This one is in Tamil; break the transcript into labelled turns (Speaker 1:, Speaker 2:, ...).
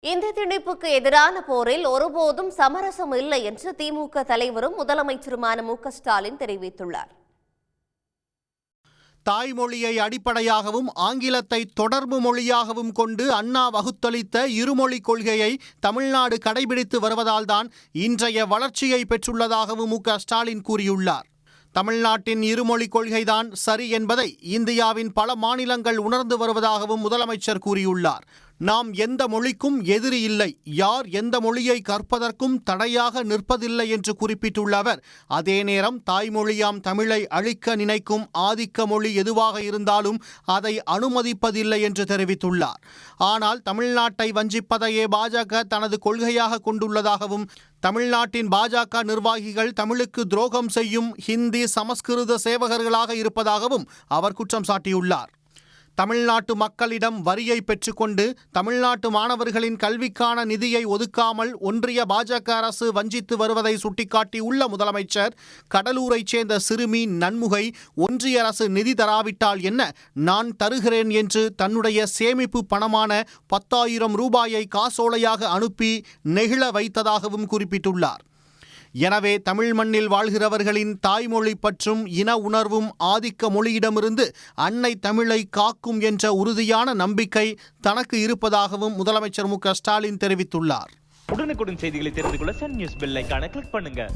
Speaker 1: இந்த திணிப்புக்கு எதிரான போரில் ஒருபோதும் சமரசம் இல்லை என்று திமுக தலைவரும் முதலமைச்சருமான மு.க.ஸ்டாலின் தெரிவித்துள்ளார்.
Speaker 2: தாய்மொழியை அடிப்படையாகவும் ஆங்கிலத்தை தொடர்பு மொழியாகவும் கொண்டு அண்ணா வகுத்தளித்த இருமொழிக் கொள்கையை தமிழ்நாடு கடைபிடித்து வருவதால்தான் இன்றைய வளர்ச்சியை பெற்றுள்ளதாகவும் மு.க.ஸ்டாலின் கூறியுள்ளார். தமிழ்நாட்டின் இருமொழிக் கொள்கைதான் சரி என்பதை இந்தியாவின் பல மாநிலங்கள் உணர்ந்து வருவதாகவும் முதலமைச்சர் கூறியுள்ளார். நாம் எந்த மொழிக்கும் எதிரி இல்லை, யார் எந்த மொழியை கற்பதற்கும் தடையாக நிற்பதில்லை என்று குறிப்பிட்டுள்ள அவர், அதே நேரம் தாய்மொழியாம் தமிழை அழிக்க நினைக்கும் ஆதிக்க மொழி எதுவாக இருந்தாலும் அதை அனுமதிப்பதில்லை என்று தெரிவித்துள்ளார். ஆனால் தமிழ்நாட்டை வஞ்சிப்பதையே பாஜக தனது கொள்கையாக கொண்டுள்ளதாகவும், தமிழ்நாட்டின் பாஜக நிர்வாகிகள் தமிழுக்கு துரோகம் செய்யும் ஹிந்தி சமஸ்கிருத சேவகர்களாக இருப்பதாகவும் அவர் குற்றம் சாட்டியுள்ளார். தமிழ்நாட்டு மக்களிடம் வரியை பெற்றுக்கொண்டு தமிழ்நாட்டு மாணவர்களின் கல்விக்கான நிதியை ஒதுக்காமல் ஒன்றிய பாஜக அரசு வஞ்சித்து வருவதை சுட்டிக்காட்டியுள்ள முதலமைச்சர், கடலூரைச் சேர்ந்த சிறுமி நன்முகை ஒன்றிய அரசு நிதி தராவிட்டால் என்ன, நான் தருகிறேன் என்று தன்னுடைய சேமிப்பு பணமான 10,000 ரூபாயை காசோலையாக அனுப்பி நெகிழ வைத்ததாகவும் குறிப்பிட்டுள்ளார். எனவே தமிழ் மண்ணில் வாழ்கிறவர்களின் தாய்மொழி பற்றும் இன உணர்வும் ஆதிக்க மொழியிடமிருந்து அன்னை தமிழை காக்கும் என்ற உறுதியான நம்பிக்கை தனக்கு இருப்பதாகவும் முதலமைச்சர் மு.க.ஸ்டாலின் தெரிவித்துள்ளார்.
Speaker 3: உடனுக்குடன் செய்திகளை தெரிந்து கொள்ள சன் நியூஸ் பெல் ஐகானை கிளிக் பண்ணுங்க.